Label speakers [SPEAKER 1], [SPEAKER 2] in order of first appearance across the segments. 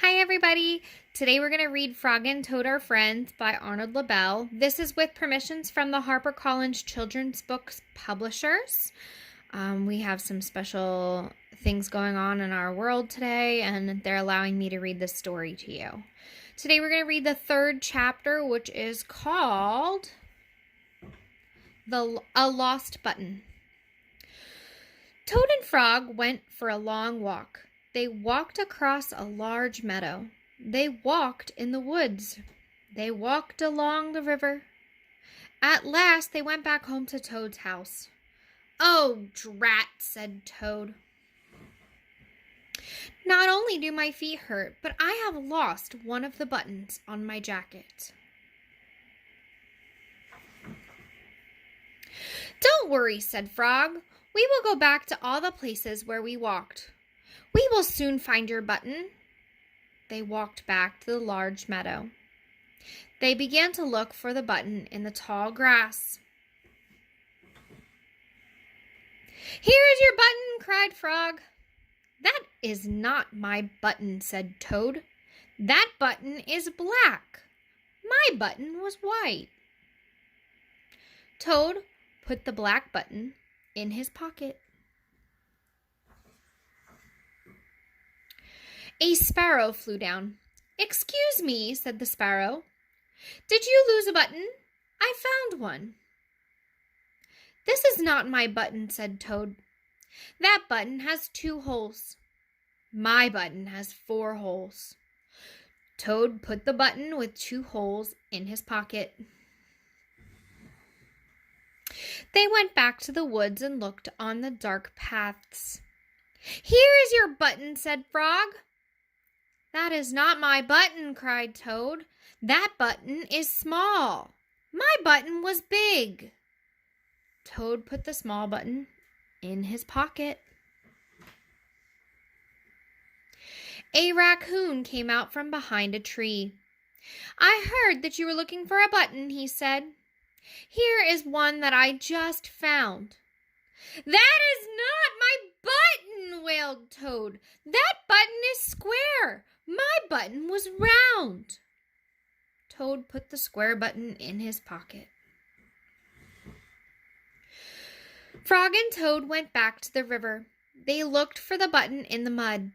[SPEAKER 1] Hi, everybody. Today we're going to read Frog and Toad Are Friends by Arnold LaBelle. This is with permissions from the HarperCollins Children's Books publishers. We have some special things going on in our world today, and they're allowing me to read this story to you. Today we're going to read the third chapter, which is called A Lost Button. Toad and Frog went for a long walk. They walked across a large meadow. They walked in the woods. They walked along the river. At last they went back home to Toad's house. "Oh, drat," said Toad. "Not only do my feet hurt, but I have lost one of the buttons on my jacket." "Don't worry," said Frog. "We will go back to all the places where we walked. We will soon find your button." They walked back to the large meadow. They began to look for the button in the tall grass. "Here is your button," cried Frog. "That is not my button," said Toad. "That button is black. My button was white." Toad put the black button in his pocket. A sparrow flew down. "Excuse me," said the sparrow. "Did you lose a button? I found one." "This is not my button," said Toad. "That button has 2 holes. My button has 4 holes." Toad put the button with 2 holes in his pocket. They went back to the woods and looked on the dark paths. "Here is your button," said Frog. "That is not my button," cried Toad. "That button is small. My button was big." Toad put the small button in his pocket. A raccoon came out from behind a tree. "I heard that you were looking for a button," he said. "Here is one that I just found." "That is not my button," wailed Toad. "That button is square. My button was round." Toad put the square button in his pocket. Frog and Toad went back to the river. They looked for the button in the mud.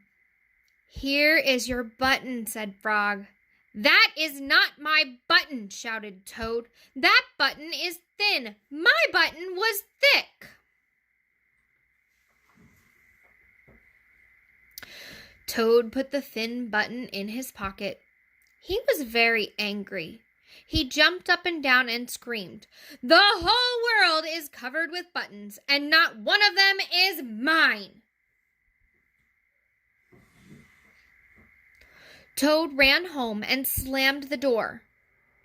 [SPEAKER 1] "Here is your button," said Frog. "That is not my button," shouted Toad. "That button is thin. My button was thick." Toad put the thin button in his pocket. He was very angry. He jumped up and down and screamed, "The whole world is covered with buttons, and not one of them is mine." Toad ran home and slammed the door.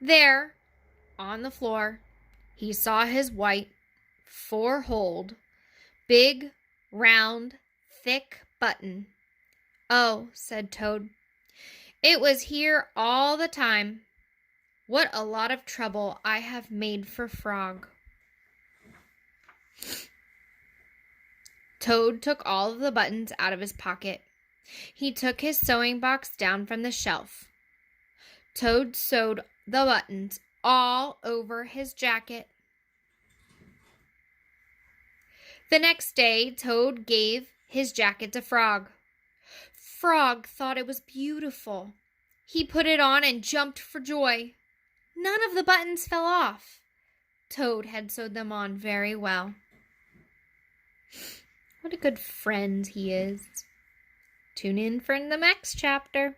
[SPEAKER 1] There, on the floor, he saw his white, 4-holed, big, round, thick button. "Oh," said Toad, "it was here all the time. What a lot of trouble I have made for Frog." Toad took all of the buttons out of his pocket. He took his sewing box down from the shelf. Toad sewed the buttons all over his jacket. The next day, Toad gave his jacket to Frog. Frog thought it was beautiful. He put it on and jumped for joy. None of the buttons fell off. Toad had sewed them on very well. What a good friend he is. Tune in for the next chapter.